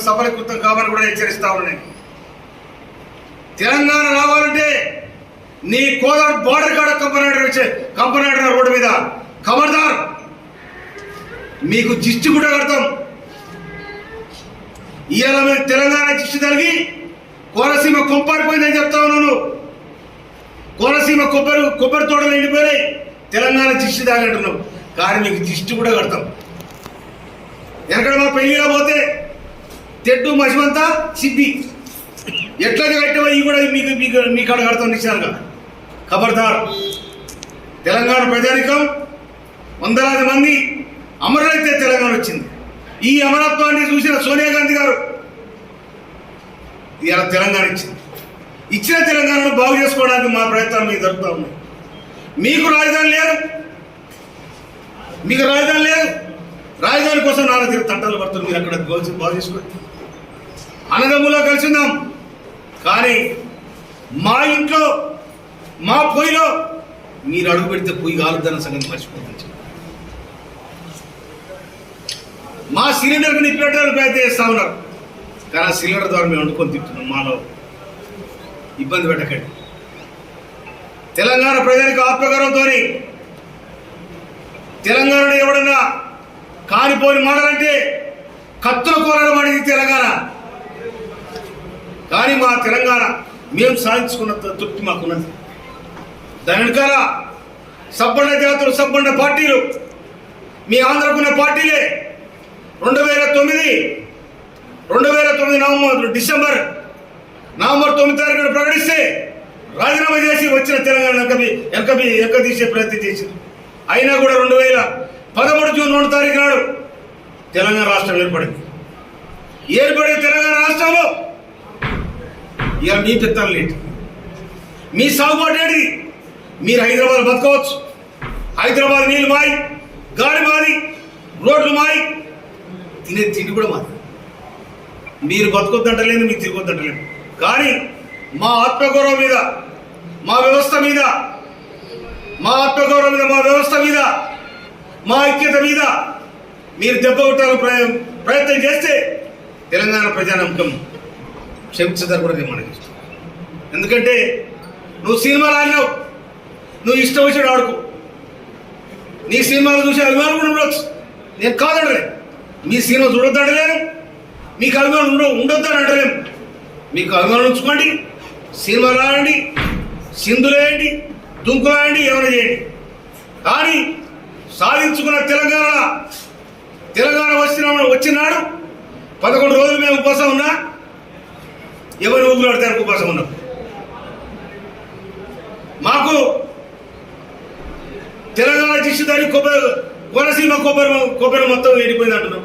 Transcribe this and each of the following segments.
సఫలీకృతం కావాలని కూడా హెచ్చరిస్తా ఉన్నాయి. తెలంగాణ రావాలంటే నీ కోదాడు బోర్డర్ కాడ కంపనాడర్ రోడ్డు మీద ఖబర్దార్, మీకు దిష్టి కూడా కడతాం. ఇవాళ మేము తెలంగాణ దిష్టి తగిలి కోనసీమ కొప్పారిపోయిందని చెప్తా ఉన్నాను. కోనసీమ కొబ్బరి తోటలు ఎండిపోయినాయి, తెలంగాణ దిష్టి తాగంటున్నాం. కానీ మీకు దిష్టి కూడా కడతాం. ఎక్కడ మా పెళ్లిగా పోతే తెడ్డు మసిమంతా సిద్ధి ఎట్లా కట్టావో ఇవి కూడా మీకు అక్కడ కడతాం నిశ్చయంగా. ఖబర్దార్, తెలంగాణ ప్రజానికం వందలాది మంది అమరులైతే తెలంగాణ వచ్చింది. ఈ అమరత్వాన్ని చూసిన సోనియా గాంధీ గారు ఇలా తెలంగాణ ఇచ్చిన తెలంగాణను బాగు చేసుకోవడానికి మా ప్రయత్నాలు మీకు జరుపుతా ఉన్నాయి. మీకు రాజధాని లేదు, రాజధాని కోసం నాన్న తీరు తంటాలు పడుతుంది. మీరు అక్కడ బాగు చేసుకోండి, అన్నదమ్ములో కలిసిందాం. కానీ మా ఇంట్లో మా పొయ్యిలో మీరు అడుగు పెడితే పొయ్యి కాలుద్దన్న సంగతి మర్చిపోతుంది. మా సిలిండర్కి నిప్పెట్టడానికి ప్రయత్నం చేస్తా ఉన్నారు, కానీ ఆ సిలిండర్ ద్వారా మేము వండుకొని తింటున్నాం. మాలో ఇబ్బంది పెట్టకండి. తెలంగాణ ప్రజలకు ఆత్మగౌరవంతో తెలంగాణలో ఎవడన్నా కానిపోని మాటలంటే కత్తుల కోరడం అనేది తెలంగాణ. కానీ మా తెలంగాణ మేము సాధించుకున్న తృప్తి మాకున్నది. దాని వెనకాల సబ్బండ జాతులు, సబ్బండ పార్టీలు, మీ ఆంధ్రకున్న పార్టీలే 2009 డిసెంబర్ 9 తారీఖున ప్రకటిస్తే రాజీనామా చేసి వచ్చిన తెలంగాణ వెనక తీసే ప్రయత్నం చేసింది. అయినా కూడా 2013 జూన్ 2 తారీఖు నాడు తెలంగాణ రాష్ట్రం ఏర్పడింది. తెలంగాణ రాష్ట్రంలో ఇక మీ పెత్తనం లేటి, మీ సాగుబాటు ఏంటిది? మీరు హైదరాబాద్ బతకవచ్చు, హైదరాబాద్ నీళ్ళు మాయి, గాలి మాది, రోడ్లు మాయి, తినే తిండి కూడా మాది. మీరు బతకొద్దంటలేదు, మీకు తిరగొద్దంటలేదు. కానీ మా ఆత్మగౌరవం మీద, మా వ్యవస్థ మీద, మా వ్యవస్థ మీద, మా ఐక్యత మీద మీరు దెబ్బ కొట్టాలని ప్రయత్నం చేస్తే తెలంగాణ ప్రజానమ్మకం క్షమించదని కూడా నేను మనకి. ఎందుకంటే నువ్వు సినిమాలు ఆడినావు, నువ్వు ఇష్టం వచ్చాడు ఆడుకో, నీ సినిమాలు చూసే అభిమానం కూడా ఉండొచ్చు, నేను కాదడలే. మీ సినిమా చూడొద్దంటలేను, మీకు అభిమానం ఉండొద్దని అంటలేము. మీకు అభిమానం ఉంచుకోండి, సినిమాలు ఆడండి, సింధులేయండి, దుంకులాయండి, ఏమైనా చేయండి. కానీ సాధించుకున్న తెలంగాణ వచ్చినాడు 11 రోజులు మేము ఉపవాసం ఉన్నా, ఎవరు ఊగులాడతారు ఉపవాసం ఉన్నాం. మాకు తెలంగాణ దిష్టిదారి కోనసీమ కొబ్బరి మొత్తం ఎండిపోయింది అంటున్నాం.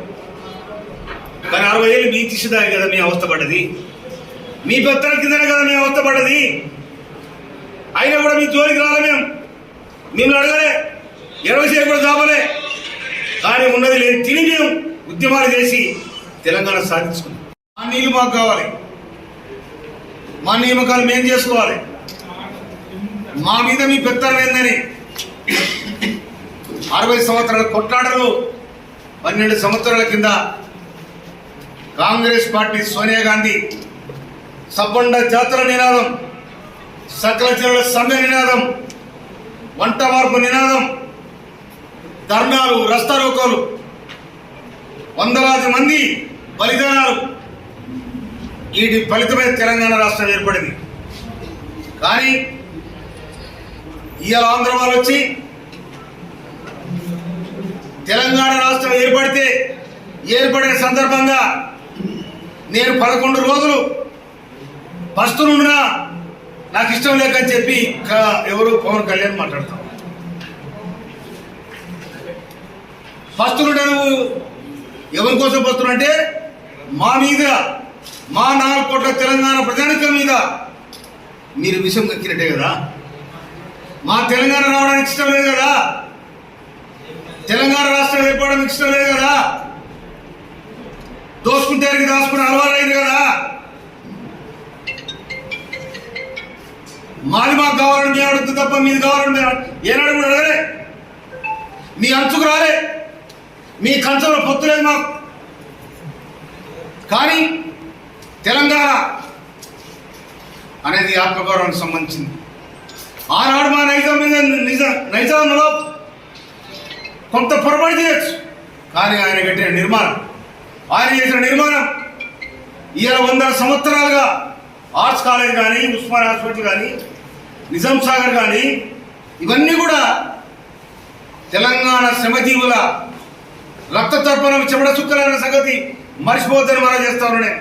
కానీ 60 ఏళ్ళు మీ దిష్టిదారి కదా మీ అవస్థ పడ్డది, మీ పెత్తల కిందనే కదా మీ అవస్థ పడ్డది. అయినా కూడా మీ జోలికి రాలే, మిమ్మల్ని అడగలే, ఎడవసేపు కూడా చాపలే. కానీ ఉన్నది లేని తిని మేము ఉద్యమాలు చేసి తెలంగాణ సాధించుకున్నాం. మా నీళ్ళు మాకు కావాలి, మా నియామకాలు మేము చేసుకోవాలి. మా మీద మీ పెత్తనం ఏందని 60 సంవత్సరాల కొట్లాటలు 12 సంవత్సరాల కింద కాంగ్రెస్ పార్టీ సోనియా గాంధీ సబ్బండ జాతుల నినాదం, సకల జనుల సమ్మె నినాదం, వంట మార్పు నినాదం, ధర్నాలు, రస్తారోకోలు, వందలాది మంది బలిదానాలు, వీటి ఫలితమే తెలంగాణ రాష్ట్రం ఏర్పడింది. కానీ ఇవాళ ఆంధ్ర వాళ్ళు వచ్చి తెలంగాణ రాష్ట్రం ఏర్పడిన సందర్భంగా నేను 11 రోజులు పస్తులున్నా నాకు ఇష్టం లేకని చెప్పి ఎవరు పవన్ కళ్యాణ్ మాట్లాడతాం. పస్తులుంటే నువ్వు ఎవరి కోసం పస్తులు అంటే మా మీద, మా 4 కోట్ల తెలంగాణ ప్రజానికం మీద మీరు విషం కక్కినట్టే కదా. మా తెలంగాణ రావడానికి ఇష్టం లేదు కదా, తెలంగాణ రాష్ట్రం ఏర్పడడానికి ఇష్టం లేదు కదా, దోసుకుంటే దాచుకుని అలవాటు అయింది కదా. మాది మాకు కావాలని మేము అడుగుతుంది తప్ప మీది కావాలని మేము ఏనాడు కూడా అడగలే. మీ అంచుకు రాలే, మీ కంచంలో పొత్తు లేదు మాకు. కానీ తెలంగాణ అనేది ఆత్మగౌరవానికి సంబంధించింది. ఆనాడు మా నైజాంలో కొంత పొరపాటు చేయొచ్చు, కానీ ఆయన కట్టిన నిర్మాణం, ఆయన చేసిన నిర్మాణం ఇవాళ 100 సంవత్సరాలుగా ఆర్ట్స్ కాలేజ్ కానీ, ఉస్మాన్ హాస్పిటల్ కానీ, నిజాం సాగర్ కానీ, ఇవన్నీ కూడా తెలంగాణ శ్రమజీవుల రక్త తర్పణం చెమట చుక్కలైన సంగతి మర్చిపోద్దని మనం చేస్తా ఉన్నాను.